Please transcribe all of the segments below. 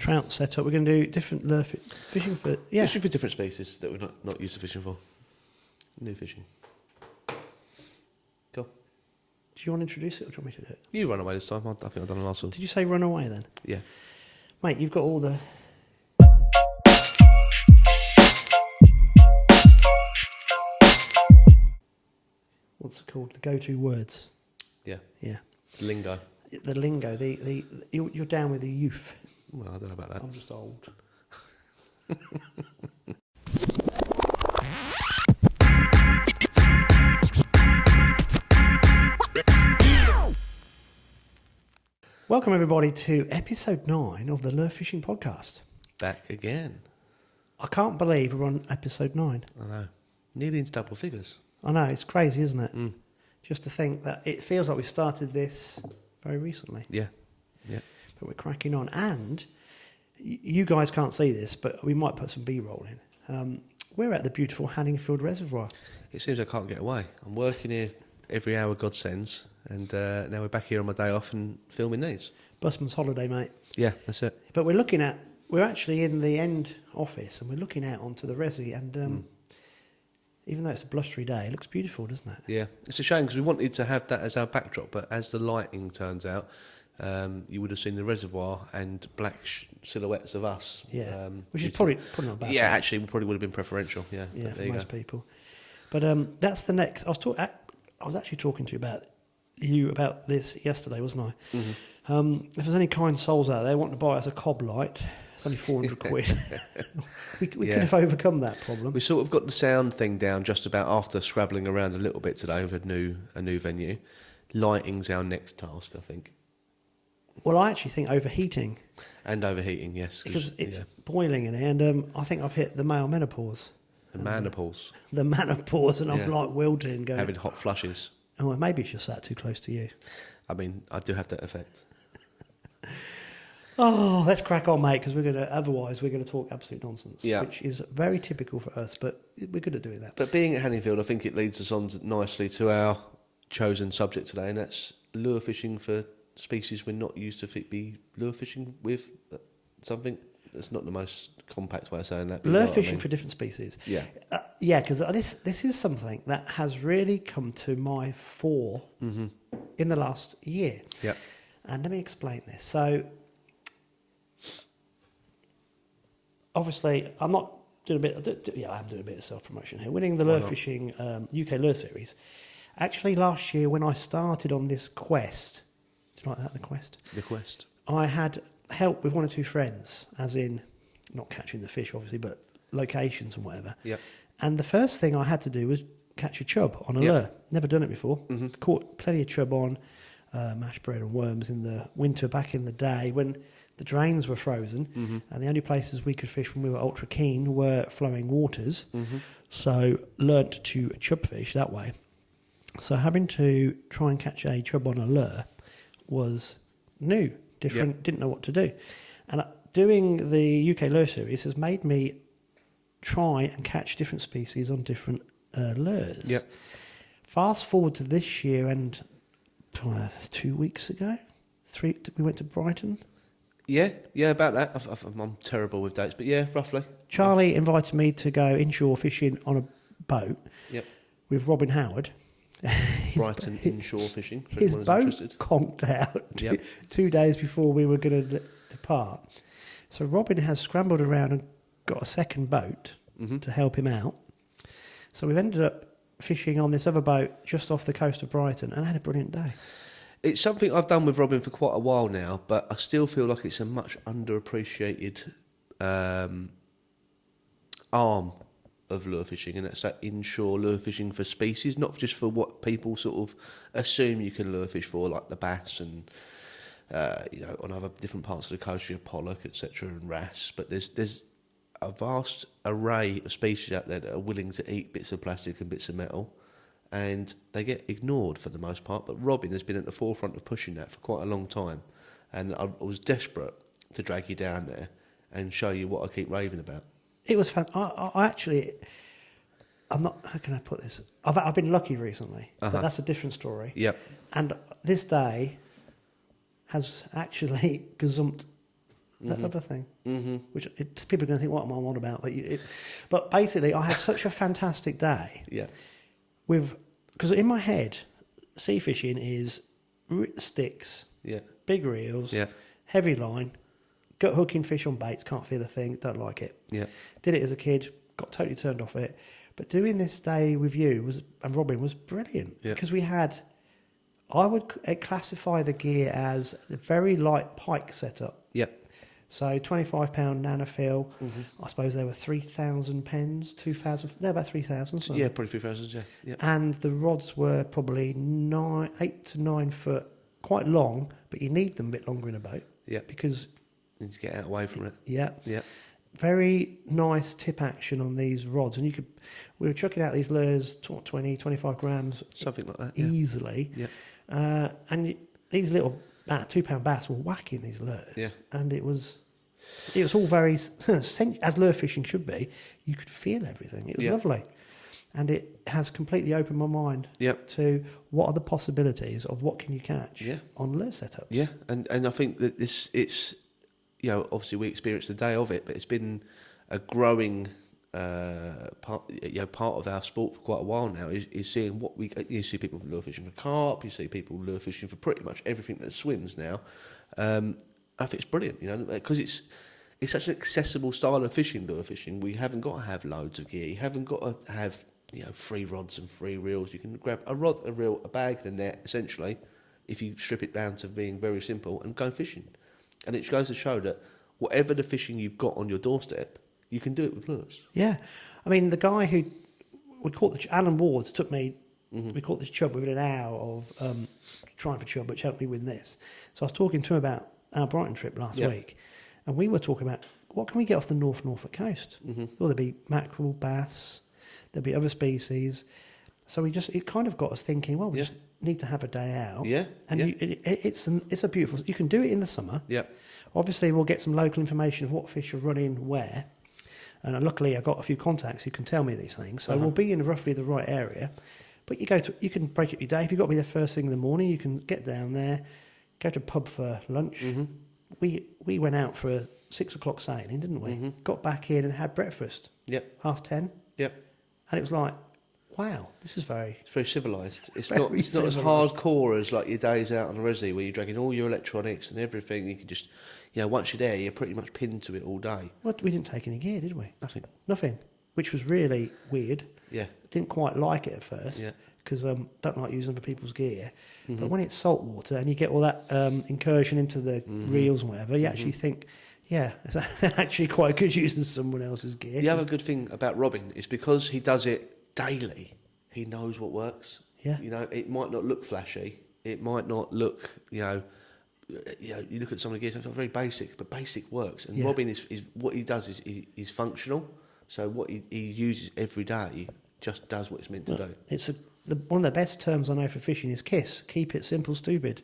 trout setup. We're going to do different lure fishing for... Yeah. Fishing for different species that we're not used to fishing for. New fishing. Cool. Do you want to introduce it or do you want me to do it? You run away this time. I think I've done the last one. Did you say run away then? Yeah. Mate, you've got all the... What's it called? The go-to words. Yeah. Yeah. Lingo. The lingo. You're down with the youth. Well, I don't know about that. I'm just old. Welcome everybody to episode 9 of the Lure Fishing Podcast. Back again. I can't believe we're on episode 9. I know. Nearly into double figures. I know, it's crazy, isn't it? Mm. Just to think that it feels like we started this very recently. Yeah. Yeah. But we're cracking on. And you guys can't see this, but we might put some B-roll in. We're at the beautiful Hanningfield Reservoir. It seems I can't get away. I'm working here every hour God sends, and now we're back here on my day off and filming these. Busman's holiday, mate. Yeah, that's it. But we're actually in the end office, and we're looking out onto the resi, and even though it's a blustery day, it looks beautiful, doesn't it? Yeah, it's a shame because we wanted to have that as our backdrop, but as the lighting turns out, you would have seen the reservoir and black silhouettes of us. Yeah, which is probably not bad. Yeah, actually, we probably would have been preferential. Yeah, yeah, for most people. But that's the next. I was actually talking to you about this yesterday, wasn't I? Mm-hmm. If there's any kind souls out there wanting to buy us a cob light, it's only 400 quid. we could have overcome that problem. We sort of got the sound thing down just about after scrabbling around a little bit today with a new venue. Lighting's our next task, I think. Well, I actually think overheating. And overheating, yes. Because it's boiling in here, and I think I've hit the male menopause. The menopause. The menopause, and I'm like wilting, going... Having hot flushes. Oh, well, maybe it's just sat too close to you. I mean, I do have that effect. Oh, let's crack on, mate, because otherwise we're going to talk absolute nonsense, yeah. Which is very typical for us, but we're good at doing that. But being at Hanningfield, I think it leads us on nicely to our chosen subject today, and that's lure fishing for species we're not used to be lure fishing with. Something that's not the most compact way of saying that. Lure fishing for different species. Yeah. Yeah, because this is something that has really come to my fore in the last year. Yeah. And let me explain this. So, obviously, I'm not doing I am doing a bit of self-promotion here. Winning the Lure Fishing UK Lure Series. Actually, last year when I started on this quest, do you like that, the quest? The quest. I had help with one or two friends, as in, not catching the fish, obviously, but locations and whatever. Yeah. And the first thing I had to do was catch a chub on a lure. Never done it before. Mm-hmm. Caught plenty of chub on mash bread and worms in the winter back in the day when the drains were frozen, and the only places we could fish when we were ultra keen were flowing waters. So learnt to chub fish that way. So having to try and catch a chub on a lure was new, different, didn't know what to do. And doing the UK Lure Series has made me try and catch different species on different lures. Yep. Fast forward to this year, and 2 weeks ago, we went to Brighton. Yeah, about that. I'm terrible with dates, but yeah, roughly. Charlie invited me to go inshore fishing on a boat with Robin Howard. Brighton inshore fishing. His boat conked out 2 days before we were going to depart. So Robin has scrambled around and got a second boat to help him out. So we've ended up fishing on this other boat just off the coast of Brighton and had a brilliant day. It's something I've done with Robin for quite a while now, but I still feel like it's a much underappreciated arm of lure fishing, and that's that inshore lure fishing for species, not just for what people sort of assume you can lure fish for, like the bass and on other different parts of the coast you have pollock, etc., and wrasse. But there's a vast array of species out there that are willing to eat bits of plastic and bits of metal, and they get ignored for the most part. But Robin has been at the forefront of pushing that for quite a long time, and I was desperate to drag you down there and show you what I keep raving about. It was fun. I'm not. How can I put this? I've been lucky recently, but that's a different story. Yep. And this day has actually gazumped that other thing. Which people are going to think, what am I on about? But basically, I had such a fantastic day. Yeah. Because in my head, sea fishing is sticks, Yeah. big reels, Yeah. heavy line, gut hooking fish on baits, can't feel a thing, don't like it. Yeah. Did it as a kid, got totally turned off it. But doing this day with you and Robin was brilliant because I would classify the gear as a very light pike setup. Yeah. So 25-pound nanofill. I suppose there were 3,000 pens, 2,000. They're about 3,000. Yeah, probably 3,000. Yeah. And the rods were probably 8 to 9 foot, quite long, but you need them a bit longer in a boat. Yeah. Because you need to get out away from it. Yeah. Yeah. Very nice tip action on these rods, and we were chucking out these lures 20, 25 grams, something like that, easily. Yeah. And these little £2 bass were whacking these lures. Yeah. And it was all very as lure fishing should be. You could feel everything. It was lovely, and it has completely opened my mind to what are the possibilities of what can you catch on lure setups. Yeah, and I think that it's. Obviously we experienced the day of it, but it's been a growing part of our sport for quite a while now. Is seeing what you see people lure fishing for carp, you see people lure fishing for pretty much everything that swims now. I think it's brilliant, because it's such an accessible style of fishing, lure fishing. We haven't got to have loads of gear. You haven't got to have 3 rods and 3 reels. You can grab a rod, a reel, a bag, and a net. Essentially, if you strip it down to being very simple, and go fishing. And it goes to show that whatever the fishing you've got on your doorstep, you can do it with lures. Yeah. I mean, the guy who we caught Alan Ward took me, we caught this chub within an hour of trying for chub, which helped me win this. So I was talking to him about our Brighton trip last week, and we were talking about what can we get off the Norfolk coast? Well, there'd be mackerel, bass, there'd be other species. So it kind of got us thinking, well, we just need to have a day out. Yeah. And it's a beautiful, you can do it in the summer. Yeah. Obviously, we'll get some local information of what fish are running where. And luckily, I've got a few contacts who can tell me these things. So we'll be in roughly the right area. But you can break up your day. If you've got to be there first thing in the morning, you can get down there, go to a pub for lunch. We went out for a 6 o'clock sailing, didn't we? Got back in and had breakfast. Yep. 10:30. Yep. And it was like, wow, this is It's very civilised. It's very not as civilised. hardcore as like your days out on the resi where you're dragging all your electronics and everything. You can just, once you're there, you're pretty much pinned to it all day. Well, we didn't take any gear, did we? Nothing. Which was really weird. Yeah. Didn't quite like it at first because don't like using other people's gear. But when it's salt water and you get all that incursion into the reels and whatever, you actually think, it's actually quite good using someone else's gear. The other good thing about Robin is because he does it daily, he knows what works. Yeah. It might not look flashy. It might not look, you look at some of the gear, it's very basic, but basic works. And Robin is what he does is functional. So what he uses every day just does what it's meant to do. It's one of the best terms I know for fishing is KISS. Keep it simple, stupid.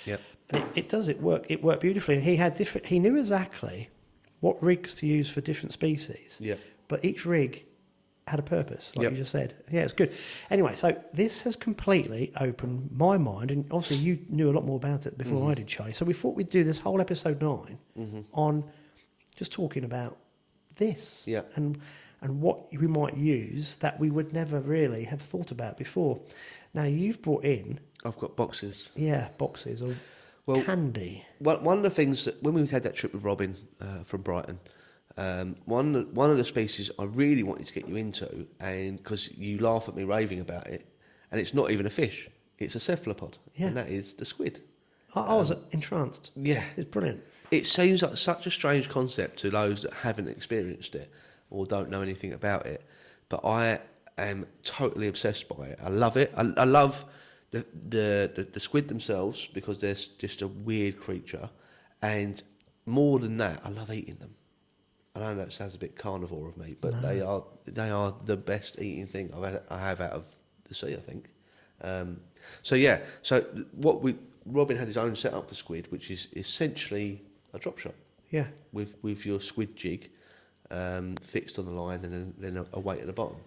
Yep. And it does. It worked beautifully. And he knew exactly what rigs to use for different species. Yeah. But each rig had a purpose, like you just said. Yeah, it's good. Anyway, so this has completely opened my mind, and obviously you knew a lot more about it before I did, Charlie. So we thought we'd do this whole episode 9 on just talking about this and what we might use that we would never really have thought about before. Now, you've brought in... I've got boxes. Yeah, boxes of candy. One of the things that, when we had that trip with Robin from Brighton, one of the species I really wanted to get you into, and because you laugh at me raving about it, and it's not even a fish, it's a cephalopod, and that is the squid. I was entranced. Yeah. It's brilliant. It seems like such a strange concept to those that haven't experienced it or don't know anything about it, but I am totally obsessed by it. I love it. I love the squid themselves because they're just a weird creature, and more than that, I love eating them. I know that sounds a bit carnivore of me, but they are the best eating thing I have out of the sea, I think. So Robin had his own setup for squid, which is essentially a drop shot. Yeah. With your squid jig, fixed on the line, and then a weight at the bottom.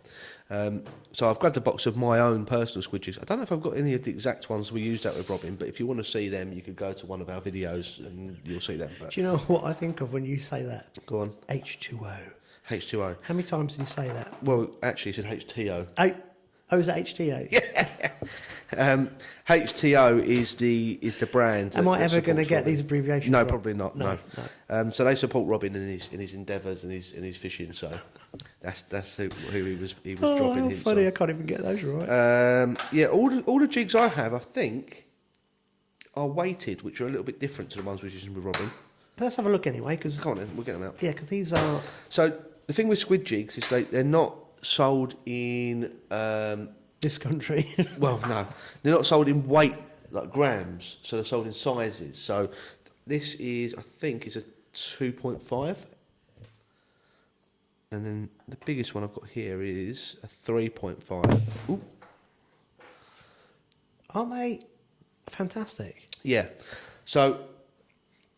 So I've grabbed a box of my own personal squid jigs. I don't know if I've got any of the exact ones we used out with Robin, but if you want to see them, you could go to one of our videos and you'll see them. But Do you know what I think of when you say that? go on. H2O. H2O. How many times did you say that? Well, actually, it said HTO. Oh, is it HTO? Yeah. HTO is the brand. Am I ever going to supports get Robin. these abbreviations? No, right? probably not. No. So they support Robin in his endeavours and his fishing. So that's who he was Oh, dropping how hints funny! on. I can't even get those right. Yeah, all the jigs I have, I think, are weighted, which are a little bit different to the ones we're using with Robin. But let's have a look anyway, because Come on then, we'll get them out. yeah, because these are So the thing with squid jigs is they're not sold in this country. well, no, they're not sold in weight like grams, so they're sold in sizes. So this is, I think, is a 2.5, and then the biggest one I've got here is a 3.5. Ooh. Aren't they fantastic? Yeah. So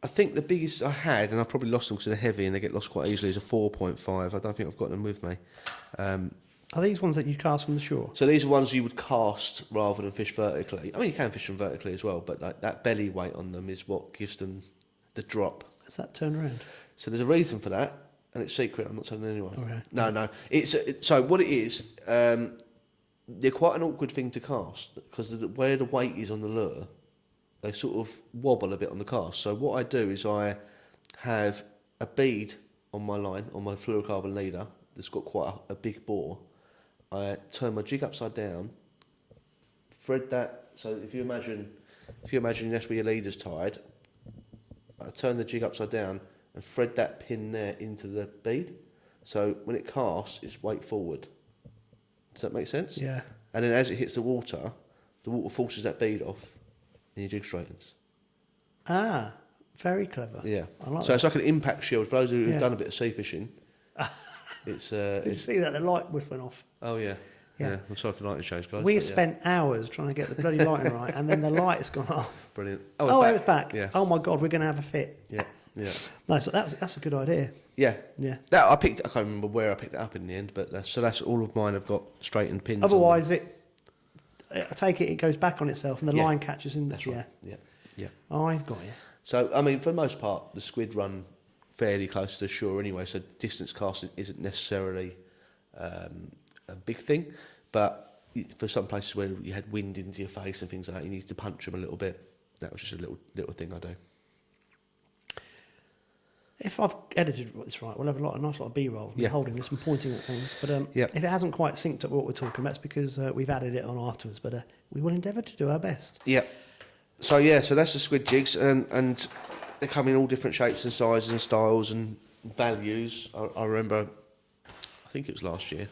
I think the biggest I had, and I probably lost them because they're heavy and they get lost quite easily, is a 4.5. I don't think I've got them with me. Are these ones that you cast from the shore? So these are ones you would cast rather than fish vertically. I mean, you can fish them vertically as well, but like that belly weight on them is what gives them the drop. Is that turned around? So there's a reason for that, and it's secret. I'm not telling anyone. Okay. No. So what it is, they're quite an awkward thing to cast because where the weight is on the lure, they sort of wobble a bit on the cast. So what I do is I have a bead on my line, on my fluorocarbon leader, that's got quite a big bore. I turn my jig upside down, thread that. So if you imagine that's where your leader's tied, I turn the jig upside down and thread that pin there into the bead. So when it casts, it's weight forward. Does that make sense? Yeah. And then as it hits the water forces that bead off, and your jig straightens. Ah, very clever. Yeah. I like So that. it's like an impact shield for those who've Yeah. done a bit of sea fishing. Did you see that? The light whiff went off. Oh yeah. Yeah. Yeah. I'm sorry for the lighting change, guys. We but yeah. spent hours trying to get the bloody lighting right, and then the light's gone off. Brilliant. Oh, it was back. Yeah. Oh my God, we're going to have a fit. Yeah. Yeah. No, so that's a good idea. Yeah. Yeah. That I can't remember where I picked it up in the end, but that's all of mine have got straightened pins. Otherwise, I take it goes back on itself, and the Yeah. line catches in. That's right. Yeah. Yeah. Oh, I've got you. So I mean, for the most part, the squid run fairly close to the shore anyway. So distance casting isn't necessarily a big thing, but for some places where you had wind into your face and things like that, you need to punch them a little bit. That was just a little thing I do. If I've edited this right, we'll have a nice lot of B-roll. Yeah. Holding this and pointing at things. But Yeah. if it hasn't quite synced up what we're talking about, it's because we've added it on afterwards. But we will endeavour to do our best. Yeah. So that's the squid jigs, and they come in all different shapes and sizes and styles and values. I remember, I think it was last year,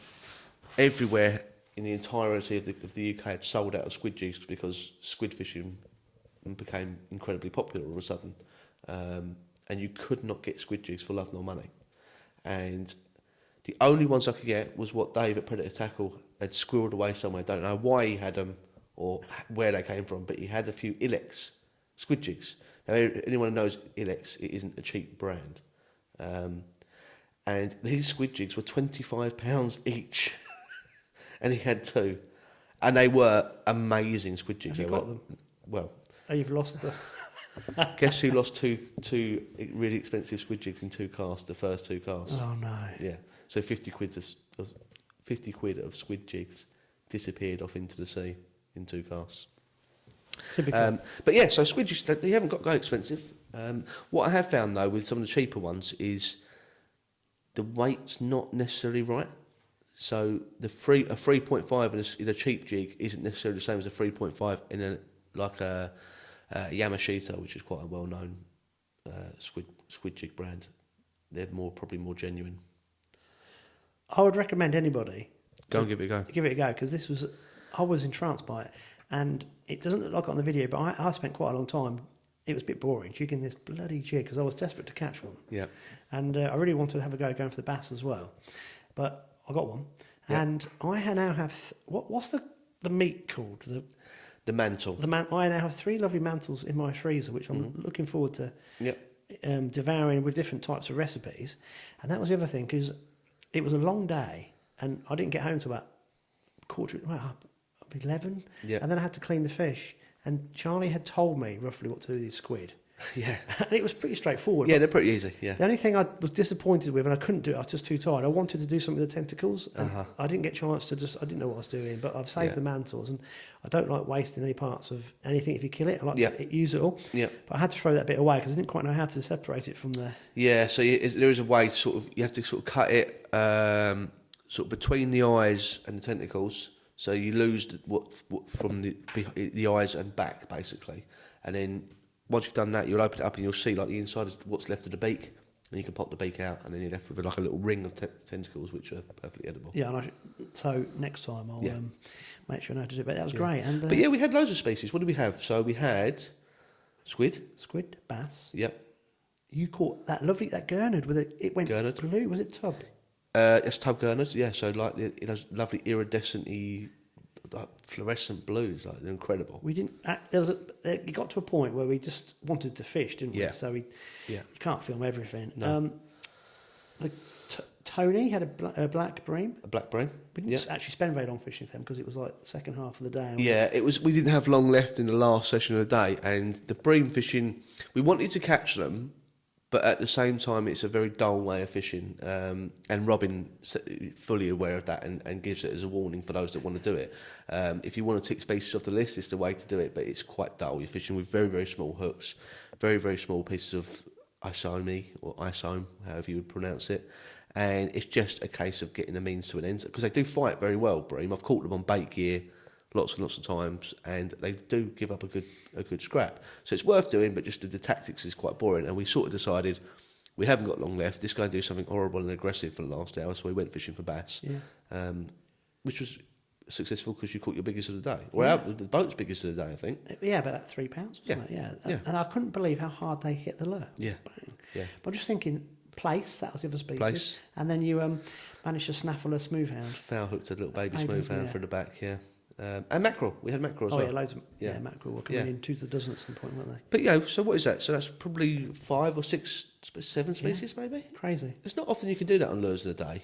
everywhere in the entirety of the UK had sold out of squid jigs because squid fishing became incredibly popular all of a sudden. And you could not get squid jigs for love nor money. And the only ones I could get was what Dave at Predator Tackle had squirreled away somewhere. Don't know why he had them or where they came from, but he had a few Ilex squid jigs. Now, anyone who knows Ilex, it isn't a cheap brand. And these squid jigs were £25 each. And he had two. And they were amazing squid jigs. Have you got them? Well, Oh, you've lost the... guess who lost two really expensive squid jigs in two casts, the first two casts? Oh, no. Yeah. So 50 quid of squid jigs disappeared off into the sea in two casts. Typical. But yeah, so squid jigs, they haven't got to go expensive. What I have found though with some of the cheaper ones is the weight's not necessarily right. So a 3.5 in a cheap jig isn't necessarily the same as a 3.5 in a Yamashita, which is quite a well-known squid jig brand. They're probably more genuine. I would recommend anybody Go and give it a go. give it a go, because I was entranced by it, and it doesn't look like it on the video, but I spent quite a long time. It was a bit boring jigging this bloody jig because I was desperate to catch one. Yeah. And I really wanted to have a go going for the bass as well, but I got one. Yeah. And I now have what's the meat called? The mantle. I now have 3 lovely mantles in my freezer, which I'm looking forward to Yep. devouring with different types of recipes. And that was the other thing, because it was a long day, and I didn't get home till about 11, and then I had to clean the fish. And Charlie had told me roughly what to do with these squid. Yeah. And it was pretty straightforward. Yeah, they're pretty easy, yeah. The only thing I was disappointed with, and I couldn't do it, I was just too tired. I wanted to do something with the tentacles, and I didn't get a chance to I didn't know what I was doing, but I've saved the mantles, and I don't like wasting any parts of anything if you kill it. I like to use it all. Yeah. But I had to throw that bit away because I didn't quite know how to separate it from the... Yeah, so there is a way to you have to sort of cut it sort of between the eyes and the tentacles, so you lose what from the eyes and back, basically. And then once you've done that, you'll open it up and you'll see like the inside is what's left of the beak, and you can pop the beak out, and then you're left with like a little ring of tentacles, which are perfectly edible. Yeah, and so next time I'll make sure I know how to do it. But that was great. And but yeah, we had loads of species. What did we have? So we had squid, bass. Yep. You caught that gurnard with it went gurnard. Blue. Was it tub? It's tub gurnard. Yeah. So like those lovely iridescent-y, like fluorescent blues, like they're incredible. We didn't. It got to a point where we just wanted to fish, didn't we? So you can't film everything. No. Tony had a black bream. A black bream. We didn't actually spend very long fishing with them because it was like the second half of the day. Yeah, it was. We didn't have long left in the last session of the day, and the bream fishing, we wanted to catch them, but at the same time, it's a very dull way of fishing. And Robin fully aware of that and gives it as a warning for those that want to do it. If you want to tick species off the list, it's the way to do it, but it's quite dull. You're fishing with very, very small hooks, very, very small pieces of isome or isome, however you would pronounce it. And it's just a case of getting the means to an end, because they do fight very well, bream. I've caught them on bait gear lots and lots of times, and they do give up a good scrap. So it's worth doing, but just the tactics is quite boring. And we sort of decided we haven't got long left. This guy do something horrible and aggressive for the last hour, so we went fishing for bass, which was successful because you caught your biggest of the day. Or the boat's biggest of the day, I think. Yeah, about 3 pounds. Wasn't it? Yeah. And I couldn't believe how hard they hit the lure. Yeah. Bang. Yeah. But I'm just thinking, place, that was the other species. Place. And then you managed to snaffle a smoothhound. Foul hooked a little baby smoothhound through the back, yeah. And mackerel. We had mackerel as well. Oh, yeah, loads of mackerel were coming in 2 to the dozen at some point, weren't they? But, yeah, so what is that? So that's probably 5 or 6, 7 species, maybe? Crazy. It's not often you can do that on lures in a day,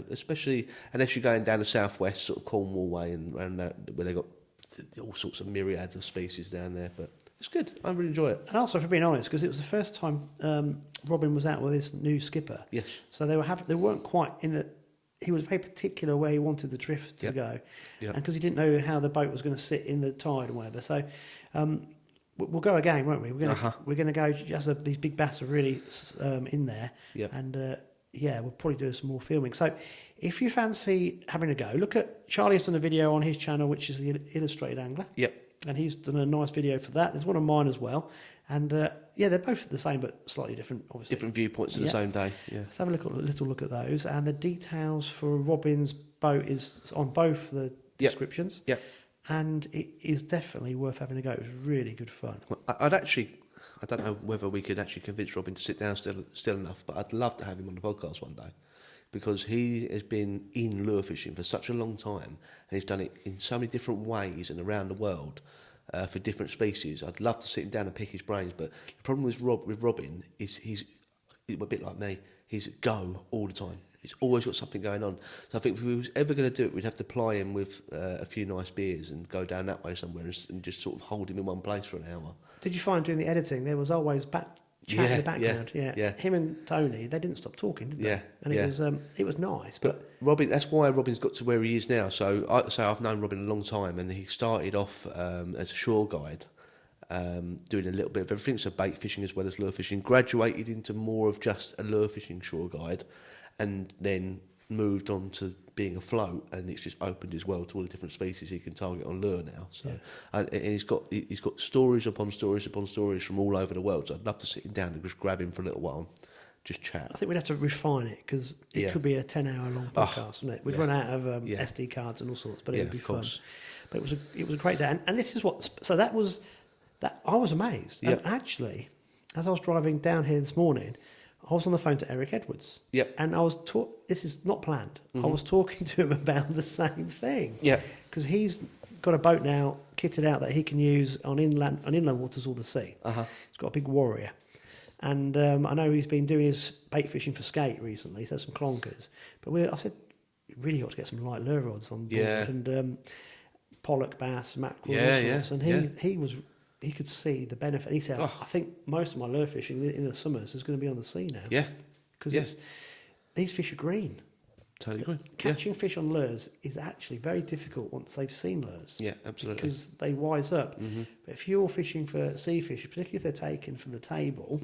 especially unless you're going down the southwest, sort of Cornwall way, and around that, where they've got all sorts of myriads of species down there. But it's good. I really enjoy it. And also, for being honest, because it was the first time Robin was out with his new skipper. Yes. So they weren't quite in the... He was very particular where he wanted the drift to go, and because he didn't know how the boat was going to sit in the tide and whatever. So we'll go again, won't we? We're going to go as these big bass are really in there, and we'll probably do some more filming. So if you fancy having a go, look at Charlie's done a video on his channel, which is the Illustrated Angler. Yep. And he's done a nice video for that. There's one of mine as well. And they're both the same, but slightly different, obviously. Different viewpoints of the same day. Yeah. Let's have a little look at those. And the details for Robin's boat is on both the descriptions. Yeah. And it is definitely worth having a go. It was really good fun. Well, I don't know whether we could actually convince Robin to sit down still enough, but I'd love to have him on the podcast one day, because he has been in lure fishing for such a long time, and he's done it in so many different ways and around the world for different species. I'd love to sit him down and pick his brains, but the problem with Robin is he's a bit like me. He's go all the time. He's always got something going on. So I think if we was ever going to do it, we'd have to ply him with a few nice beers and go down that way somewhere and just sort of hold him in one place for an hour. Did you find doing the editing, there was always chat in the background? Yeah. Him and Tony, they didn't stop talking, did they? Yeah. And it was nice. But Robin, that's why Robin's got to where he is now. So I've known Robin a long time, and he started off as a shore guide, doing a little bit of everything, so bait fishing as well as lure fishing, graduated into more of just a lure fishing shore guide, and then moved on to being afloat, and it's just opened his world to all the different species he can target on lure now. So, and he's got stories upon stories upon stories from all over the world. So I'd love to sit him down and just grab him for a little while, just chat. I think we'd have to refine it, because it could be a 10-hour long podcast, wouldn't it? We'd run out of SD cards and all sorts, but it would be fun. But it was a great day, and this is what. So that was that. I was amazed, and actually, as I was driving down here this morning, I was on the phone to Eric Edwards. Yep. And I was this is not planned. Mm-hmm. I was talking to him about the same thing. Yeah. Because he's got a boat now kitted out that he can use on inland waters or the sea. Uh-huh. He's got a big Warrior. And I know he's been doing his bait fishing for skate recently. He's had some clonkers. But I said, you really ought to get some light lure rods on board. Yeah. And pollock, bass, mackerel, Yeah, all sorts. yeah, And he could see the benefit. He said, I think most of my lure fishing in the summers is going to be on the sea now. Yeah. Because these fish are green. Totally agree. Catching fish on lures is actually very difficult once they've seen lures. Yeah, absolutely. Because they wise up. But if you're fishing for sea fish, particularly if they're taken from the table,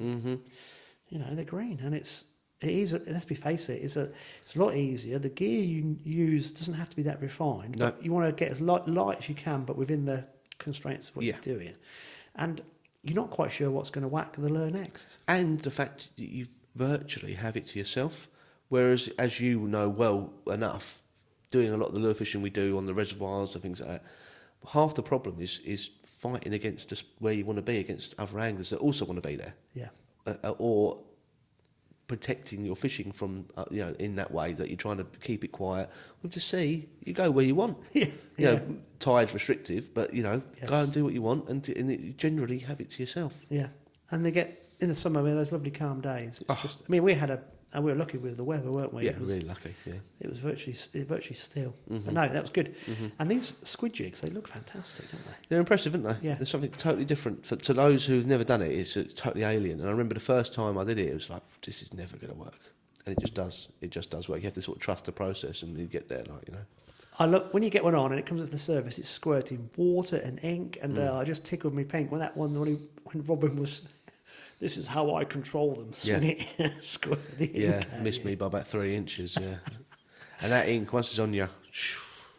they're green. And it is, let's be face it, it's a lot easier. The gear you use doesn't have to be that refined. No. But you want to get as light as you can, but within the constraints of what you're doing. And you're not quite sure what's going to whack the lure next. And the fact that you virtually have it to yourself. Whereas, as you know well enough, doing a lot of the lure fishing we do on the reservoirs and things like that, half the problem is fighting against just where you want to be against other anglers that also want to be there. Yeah. Or protecting your fishing from, in that way that you're trying to keep it quiet. With the sea, you go where you want. Tide's restrictive, but, go and do what you want and you generally have it to yourself. Yeah. And they get, in the summer, those lovely calm days. It's just, we were lucky with the weather, weren't we? Yeah, really lucky. Yeah, it was virtually still. But no, that was good. And these squid jigs, they look fantastic, don't they? They're impressive, aren't they? Yeah. There's something totally different to those who've never done it. It's totally alien. And I remember the first time I did it, it was like, this is never going to work, and it just does. It just does work. You have to sort of trust the process, and you get there, I look when you get one on and it comes with the service, it's squirting water and ink, and I just tickled me pink when when Robin was. This is how I control them. Swing it, squirt the ink. Missed me by about 3 inches. Yeah, and that ink once it's on you,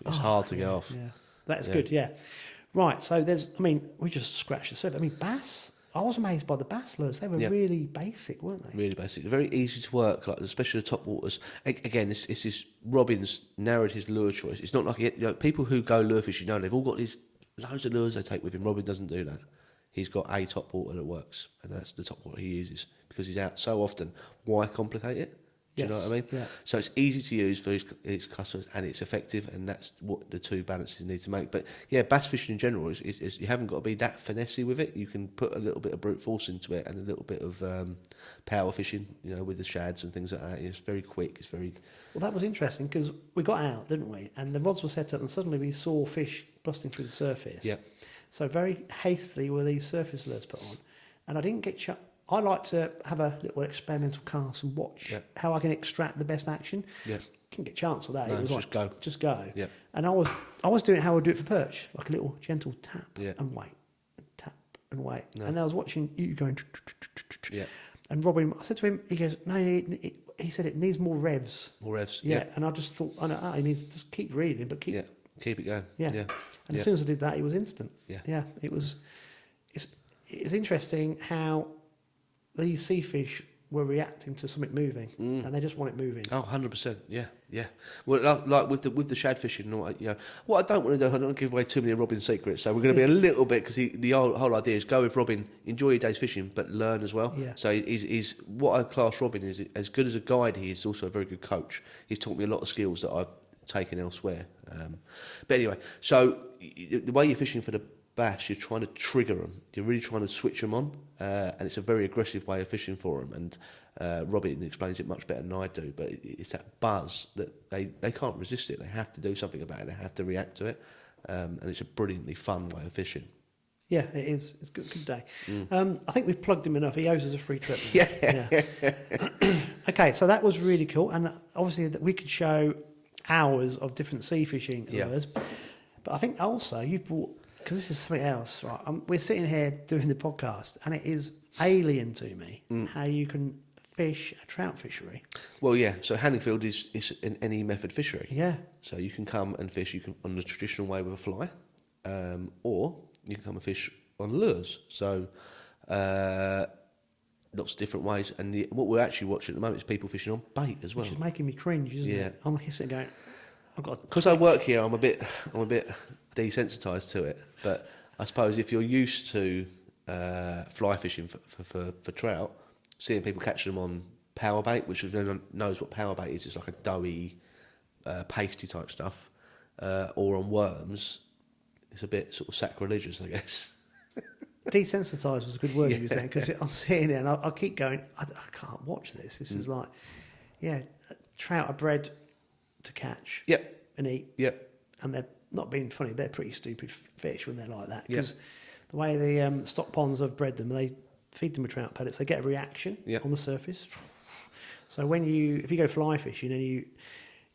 it's hard to get off. Yeah, that's good. Yeah, right. So we just scratched the surface. Bass. I was amazed by the bass lures. They were really basic, weren't they? Really basic. Very easy to work, like especially the top waters. Again, it's this Robin's narrowed his lure choice. It's not like people who go lure fishing, they've all got these loads of lures they take with him. Robin doesn't do that. He's got a top water that works, and that's the top water he uses because he's out so often. Why complicate it? Do you know what I mean? Yeah. So it's easy to use for his customers, and it's effective, and that's what the two balances need to make. But yeah, bass fishing in general is you haven't got to be that finessey with it. You can put a little bit of brute force into it, and a little bit of power fishing, with the shads and things like that. It's very quick. It's very. Well, that was interesting because we got out, didn't we? And the rods were set up, and suddenly we saw fish busting through the surface. Yeah. So very hastily were these surface lures put on, and I didn't get. I like to have a little experimental cast and watch how I can extract the best action. Yeah. Didn't get a chance of that. No, it was just go. Just go. Yeah. And I was doing it how I would do it for perch, like a little gentle tap and wait, and tap and wait. No. And I was watching you going. Yeah. And Robin, I said to him, he goes, no, he said it needs more revs. More revs. Yeah. And I just thought, he needs to just keep reading, but keep it going. Yeah. And as soon as I did that, it was instant. Yeah. Yeah. It was. It's interesting how these sea fish were reacting to something moving, and they just want it moving. Oh, 100%, yeah. Well, like with the shad fishing, what I don't want to do, I don't want to give away too many of Robin's secrets, so we're going to be a little bit, because the whole idea is go with Robin, enjoy your day's fishing, but learn as well. Yeah. So he's what I class Robin is, as good as a guide, he's also a very good coach. He's taught me a lot of skills that I've taken elsewhere. But anyway, so the way you're fishing for the bass, you're trying to trigger them. You're really trying to switch them on, and it's a very aggressive way of fishing for them. And Robin explains it much better than I do. But it's that buzz that they can't resist it. They have to do something about it. They have to react to it, and it's a brilliantly fun way of fishing. Yeah, it is. It's a good day. I think we've plugged him enough. He owes us a free trip. Yeah. Okay, so that was really cool, and obviously that we could show hours of different sea fishing lures. But I think also you've brought. Because this is something else, right? We're sitting here doing the podcast, and it is alien to me how you can fish a trout fishery. Well, yeah. So Hanningfield is an any method fishery. Yeah. So you can come and fish. You can on the traditional way with a fly, or you can come and fish on lures. So lots of different ways. And what we're actually watching at the moment is people fishing on bait as well. Which is making me cringe, isn't it? I'm sitting going, I've got. Because I work here, I'm a bit desensitised to it, but I suppose if you're used to fly fishing for trout, seeing people catch them on power bait, which if anyone knows what power bait is, it's like a doughy, pasty type stuff, or on worms, it's a bit sort of sacrilegious, I guess. Desensitised was a good word you were saying, because I'm sitting there and I keep going, I can't watch this. This is like, trout are bred to catch and eat. Yep. And they're not being funny, they're pretty stupid fish when they're like that. Yep. Because the way the stock ponds have bred them, they feed them with trout pellets, they get a reaction on the surface. So if you go fly fishing and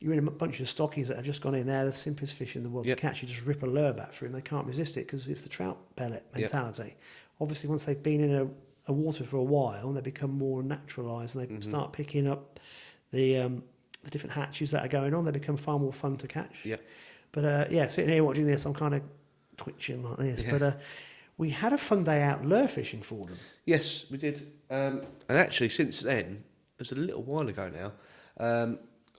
you're in a bunch of stockies that have just gone in there, the simplest fish in the world to catch, you just rip a lure back through them, they can't resist it because it's the trout pellet mentality. Obviously, once they've been in a water for a while, they become more naturalised and they start picking up the different hatches that are going on. They become far more fun to catch. Yeah. But sitting here watching this, I'm kind of twitching like this. Yeah. But we had a fun day out lure fishing for them. Yes, we did. And actually, since then, it was a little while ago now,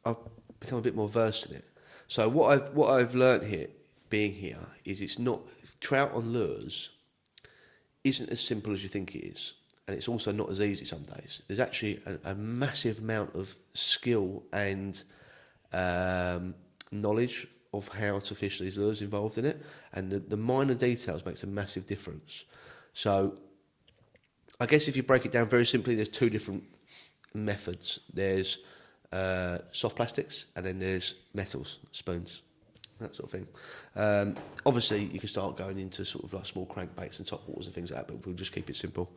I've become a bit more versed in it. So what I've learnt here, being here, is it's not trout on lures isn't as simple as you think it is, and it's also not as easy some days. There's actually a massive amount of skill and knowledge of how to fish these lures involved in it, and the minor details makes a massive difference. So I guess if you break it down very simply, there's two different methods. There's soft plastics, and then there's metals, spoons, that sort of thing. Obviously, you can start going into sort of like small crankbaits and top waters and things like that, but we'll just keep it simple.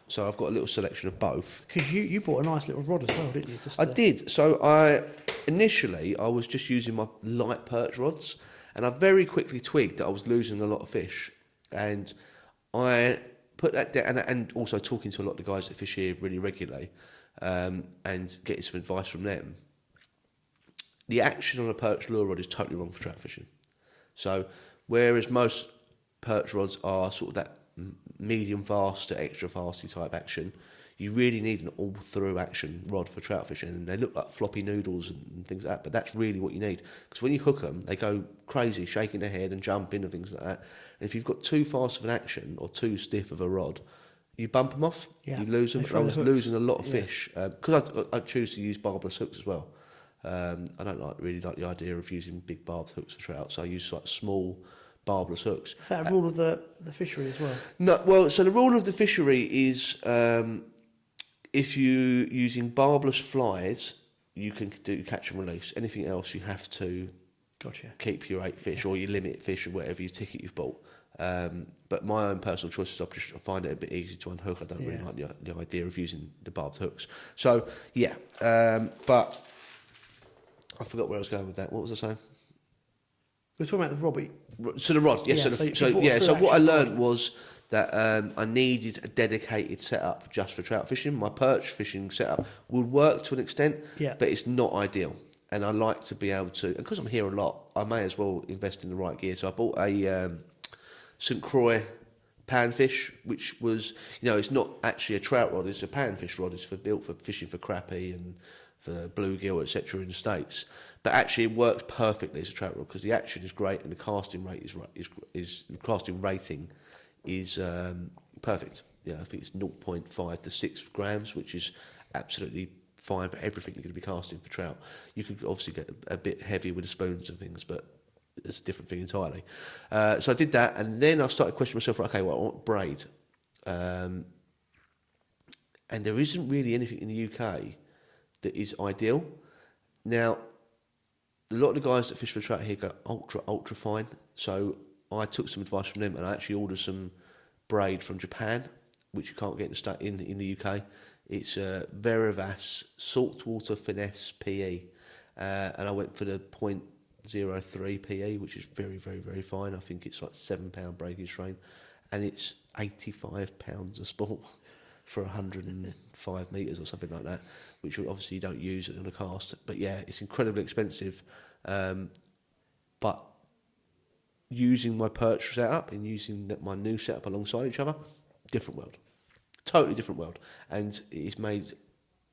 So I've got a little selection of both. Because you bought a nice little rod as well, didn't you? I did. So initially I was just using my light perch rods, and I very quickly twigged that I was losing a lot of fish, and I put that down, and also talking to a lot of the guys that fish here really regularly, and getting some advice from them. The action on a perch lure rod is totally wrong for trout fishing. So whereas most perch rods are sort of that medium fast to extra fasty type action, you really need an all through action rod for trout fishing, and they look like floppy noodles and things like that, but that's really what you need, because when you hook them they go crazy, shaking their head and jumping and things like that, and if you've got too fast of an action or too stiff of a rod, you bump them off, you lose them. I was losing a lot of fish because I choose to use barbless hooks as well. I don't really like the idea of using big barbed hooks for trout, so I use like small barbless hooks. Is that a rule of the fishery as well? No, well, so the rule of the fishery is if you're using barbless flies, you can do catch and release. Anything else, you have to keep your 8 fish or your limit fish or whatever your ticket you've bought. But my own personal choices, I find it a bit easy to unhook. I don't really like the idea of using the barbed hooks. So, but I forgot where I was going with that. What was I saying? We were talking about the Robbie. So the rod, yes. So what I learned was that I needed a dedicated setup just for trout fishing. My perch fishing setup would work to an extent, but it's not ideal. And I like to be able to, and because I'm here a lot, I may as well invest in the right gear. So I bought a St. Croix panfish, which was, it's not actually a trout rod, it's a panfish rod. It's built for fishing for crappie and for bluegill, etc. in the States. But actually it works perfectly as a trout rod because the action is great and the casting rate is the casting rating is perfect. I think it's 0.5 to 6 grams, which is absolutely fine for everything you're going to be casting for trout. You could obviously get a bit heavy with the spoons and things, but it's a different thing entirely. So I did that, and then I started questioning myself, okay, well, I want braid. And there isn't really anything in the UK that is ideal. Now, a lot of the guys that fish for trout here go ultra fine. So I took some advice from them, and I actually ordered some braid from Japan, which you can't get in the UK. It's Verivas saltwater finesse PE, and I went for the 0.03 PE, which is very, very, very fine. I think it's like £7 breakage strain, and it's £85 a spool for 105 metres or something like that, which obviously you don't use it on a cast. But yeah, it's incredibly expensive. But using my perch setup and using my new setup alongside each other, different world. Totally different world. And it's made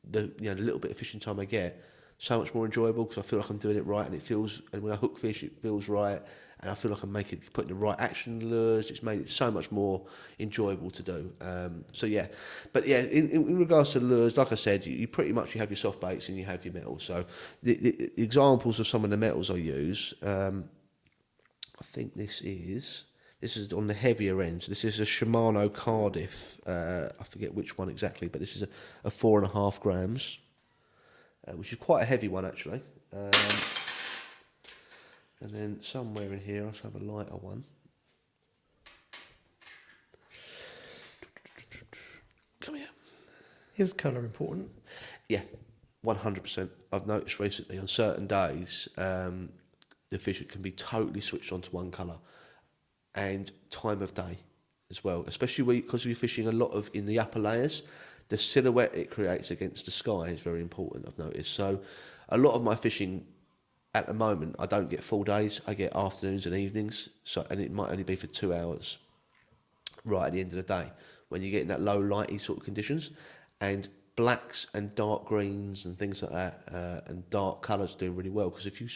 the little bit of fishing time I get so much more enjoyable because I feel like I'm doing it right, and when I hook fish it feels right, and I feel like I'm putting the right action in the lures. It's made it so much more enjoyable to do. In regards to the lures, like I said, you pretty much have your soft baits and you have your metals. So the examples of some of the metals I use, I think this is This is on the heavier end. So this is a Shimano Cardiff. I forget which one exactly, but this is a 4.5 grams, which is quite a heavy one actually. And then somewhere in here, I also have a lighter one. Come here. Is colour important? Yeah, 100%. I've noticed recently on certain days, the fish can be totally switched on to one colour, and time of day as well. Especially because we're fishing a lot of in the upper layers, the silhouette it creates against the sky is very important. I've noticed. So, a lot of my fishing at the moment, I don't get full days. I get afternoons and evenings. So, and it might only be for 2 hours. Right at the end of the day, when you're getting that low lighty sort of conditions, and blacks and dark greens and things like that, and dark colours doing really well. Because if you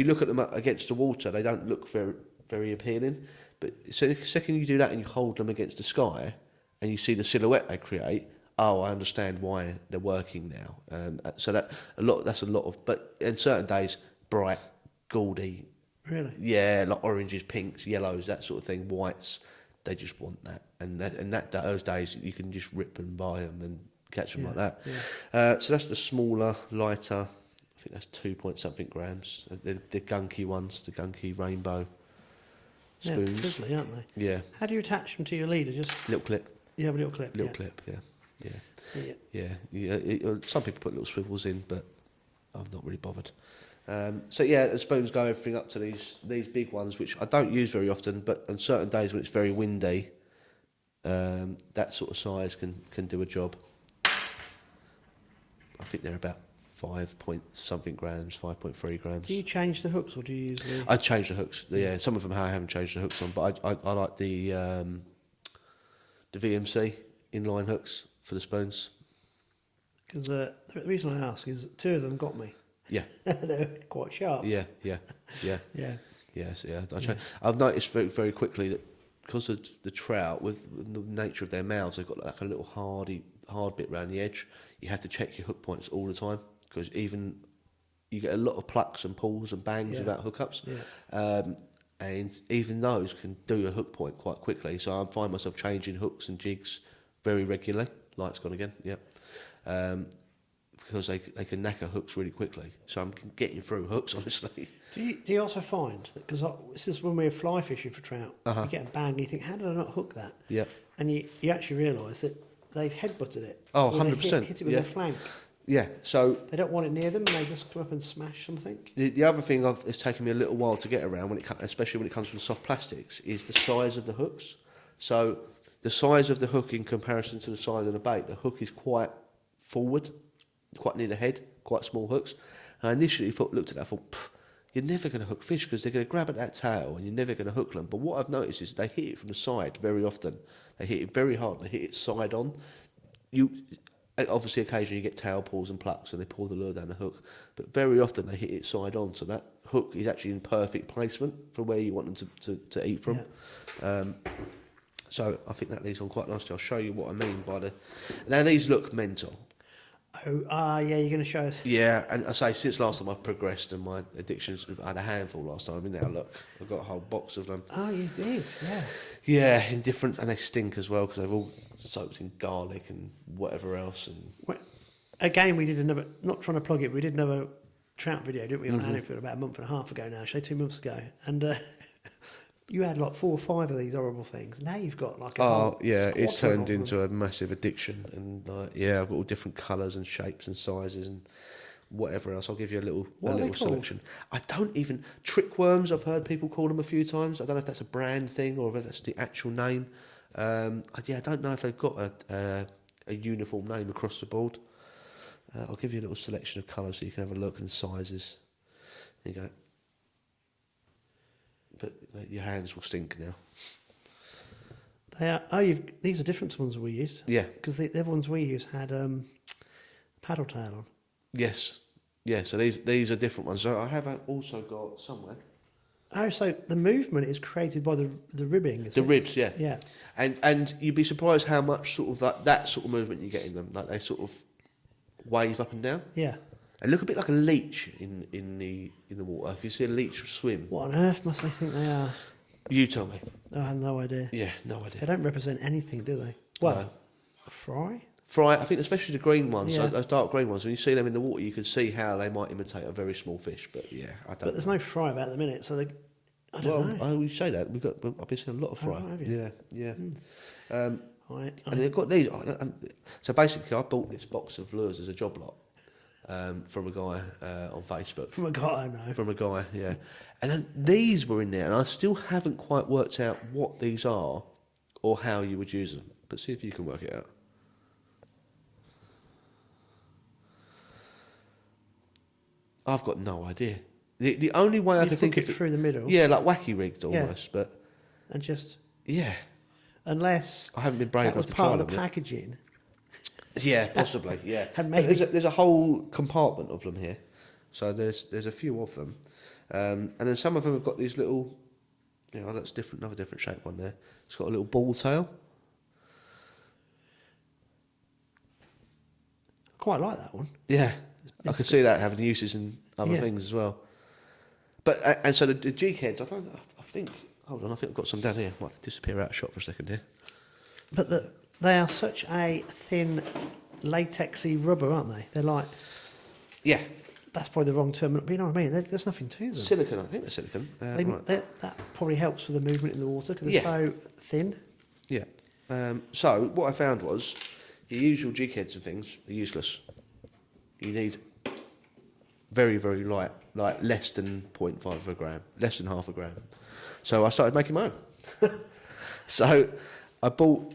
look at them against the water, they don't look very, very appealing. But so the second you do that and you hold them against the sky, and you see the silhouette they create, oh, I understand why they're working now. So that's a lot of. But in certain days, bright, gaudy. Really? Yeah, like oranges, pinks, yellows, that sort of thing, whites. They just want that, and those days you can just rip and buy them and catch them like that. Yeah. So that's the smaller, lighter. I think that's 2 point something grams. The gunky ones, the gunky rainbow spoons. Yeah, lovely, aren't they? Yeah. How do you attach them to your leader? Just little clip. You have a little clip. Little clip. Yeah. Some people put little swivels in, but I've not really bothered. So yeah, the spoons go everything up to these big ones, which I don't use very often, but on certain days when it's very windy, that sort of size can do a job. I think they're about 5 point something grams, 5.3 grams. Do you change the hooks or do you use the... I change the hooks. Yeah, some of them I haven't changed the hooks on, but I like the VMC inline hooks for the spoons. Because the reason I ask is 2 of them got me. Yeah. They're quite sharp. Yeah. I've noticed very, very quickly that because of the trout, with the nature of their mouths, they've got like a little hard bit around the edge. You have to check your hook points all the time, because even you get a lot of plucks and pulls and bangs without hookups. Yeah. And even those can do a hook point quite quickly. So I find myself changing hooks and jigs very regularly. Light's gone again, because they can knacker hooks really quickly. So I'm getting through hooks, honestly. Do you also find that, because this is when we're fly fishing for trout, you get a bang and you think, how did I not hook that? Yeah. And you actually realise that they've headbutted it. Oh, 100%. Hit it with their flank. Yeah, so... They don't want it near them and they just come up and smash something. The other thing it's taken me a little while to get around, especially when it comes from soft plastics, is the size of the hooks. So the size of the hook in comparison to the size of the bait, the hook is quite forward, quite near the head, quite small hooks. And I initially looked at that and thought, you're never going to hook fish because they're going to grab at that tail and you're never going to hook them. But what I've noticed is they hit it from the side very often. They hit it very hard, they hit it side on. Obviously, occasionally you get tail pulls and plucks and they pull the lure down the hook. But very often they hit it side on, so that hook is actually in perfect placement for where you want them to eat from. Yeah. So I think that leads on quite nicely. I'll show you what I mean by the... Now these look mental. Yeah, you're going to show us. Yeah, and I say since last time I've progressed and my addictions, I had a handful last time, and now look, I've got a whole box of them. Oh, you did, yeah. Yeah, in different, and they stink as well because they've all soaked in garlic and whatever else. And again, we did another, not trying to plug it, we did another trout video, didn't we, on Hanningfield about a month and a half ago now, actually 2 months ago, and you had like 4 or 5 of these horrible things. Now you've got like a whole it's turned into a massive addiction, and I've got all different colours and shapes and sizes and whatever else. I'll give you a little selection. I don't even... Trickworms, I've heard people call them a few times. I don't know if that's a brand thing or if that's the actual name. I don't know if they've got a uniform name across the board. I'll give you a little selection of colours so you can have a look, and sizes. There you go. But your hands will stink now. They are. These are different to ones we used. Yeah. Because the other ones we used had paddle tail on. Yes. Yeah, so these are different ones. So I have also got somewhere. Oh, so the movement is created by the ribbing, is it? The ribs, yeah. Yeah. And you'd be surprised how much sort of that sort of movement you get in them. Like they sort of wave up and down. Yeah. They look a bit like a leech in the water. If you see a leech swim. What on earth must they think they are? You tell me. I have no idea. Yeah, no They idea. don't represent anything, do they? Well, No. a fry? Fry, I think especially the green ones, Yeah. those dark green ones, when you see them in the water, you can see how they might imitate a very small fish. But yeah, I don't But there's know. no fry about at the minute, so I don't know. Well, we say that. I've been seeing a lot of fry. Oh, have you? Yeah. I And they've got these. So basically, I bought this box of lures as a job lot from a guy on Facebook. from a guy I know. From a guy, yeah. And then these were in there, and I still haven't quite worked out what these are or how you would use them. But see if you can work it out. I've got no idea. The only way I You'd can think hook of it through the middle. yeah, like wacky rigged almost, but And just, yeah, unless I haven't been brave that was enough to try part of them the yet. packaging. Yeah, possibly. Yeah, And But maybe- there's a whole compartment of them here, so there's a few of them, and then some of them have got these little, that's different, another different shape one there. It's got a little ball tail. Quite like that one. Yeah, I can see that having uses in other Yeah. things as well. But and so the jig heads, I think. Hold on, I think I've got some down here. Might have to disappear out of shot for a second here. But they are such a thin, latexy rubber, aren't they? They're like, Yeah, that's probably the wrong term, but you know what I mean? There's nothing to them. silicon. I think they're silicon. Right. That probably helps with the movement in the water because they're Yeah. so thin. Yeah. So what I found was your usual jig heads and things are useless. You need very, very light, like less than 0.5 of a gram, less than half a gram. So I started making my own. So I bought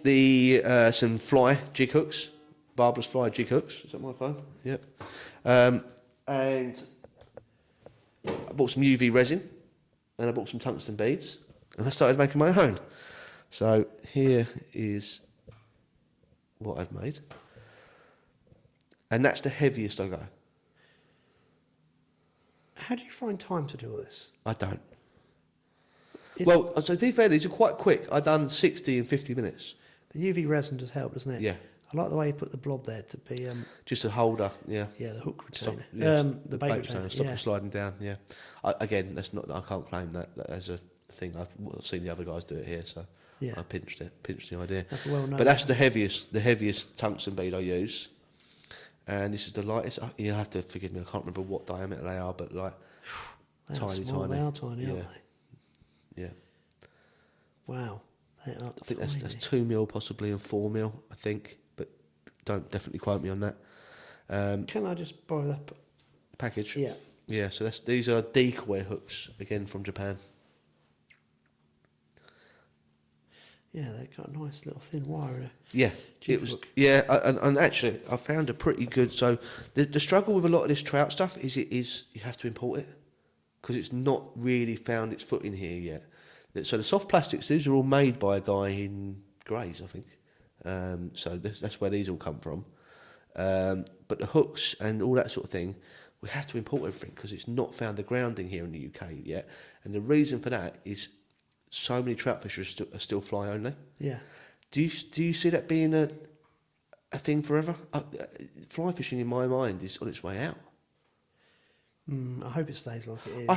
some fly jig hooks, barbless fly jig hooks. Is that my phone? Yep. And I bought some UV resin, and I bought some tungsten beads, and I started making my own. So here is what I've made. And that's the heaviest I go. How do you find time to do all this? I don't. Is- Well, to be fair, these are quite quick. I've done 60 in 50 minutes. The UV resin does help, doesn't it? Yeah. I like the way you put the blob there to be, Just a holder, yeah. the hook Stop, retainer. yeah, The bait retainer. Stop Yeah. it sliding down, yeah. Again, that's not. I can't claim that as a thing. I've seen the other guys do it here, so Yeah. I pinched the idea. That's well known. But that's the heaviest tungsten bead I use. And this is the lightest. You'll have to forgive me, I can't remember what diameter they are, but like They are tiny, small, tiny. They are tiny, aren't Yeah. they? Yeah. Wow. They are I think that's tiny. 2 mil possibly and 4 mil, I think, but don't definitely quote me on that. Can I just borrow that? Package. Yeah. Yeah, so these are decoy hooks again from Japan. Yeah, they've got a nice little thin wire in it. Yeah, Jig it was. hook. Yeah, and actually, I found a pretty good. So the struggle with a lot of this trout stuff is you have to import it because it's not really found its footing here yet. So the soft plastics, these are all made by a guy in Grays, I think. So that's where these all come from. But the hooks and all that sort of thing, we have to import everything because it's not found the grounding here in the UK yet. And the reason for that is so many trout fishers are still fly only. Yeah. Do you see that being a thing forever? Fly fishing, in my mind, is on its way out. I hope it stays like it is. I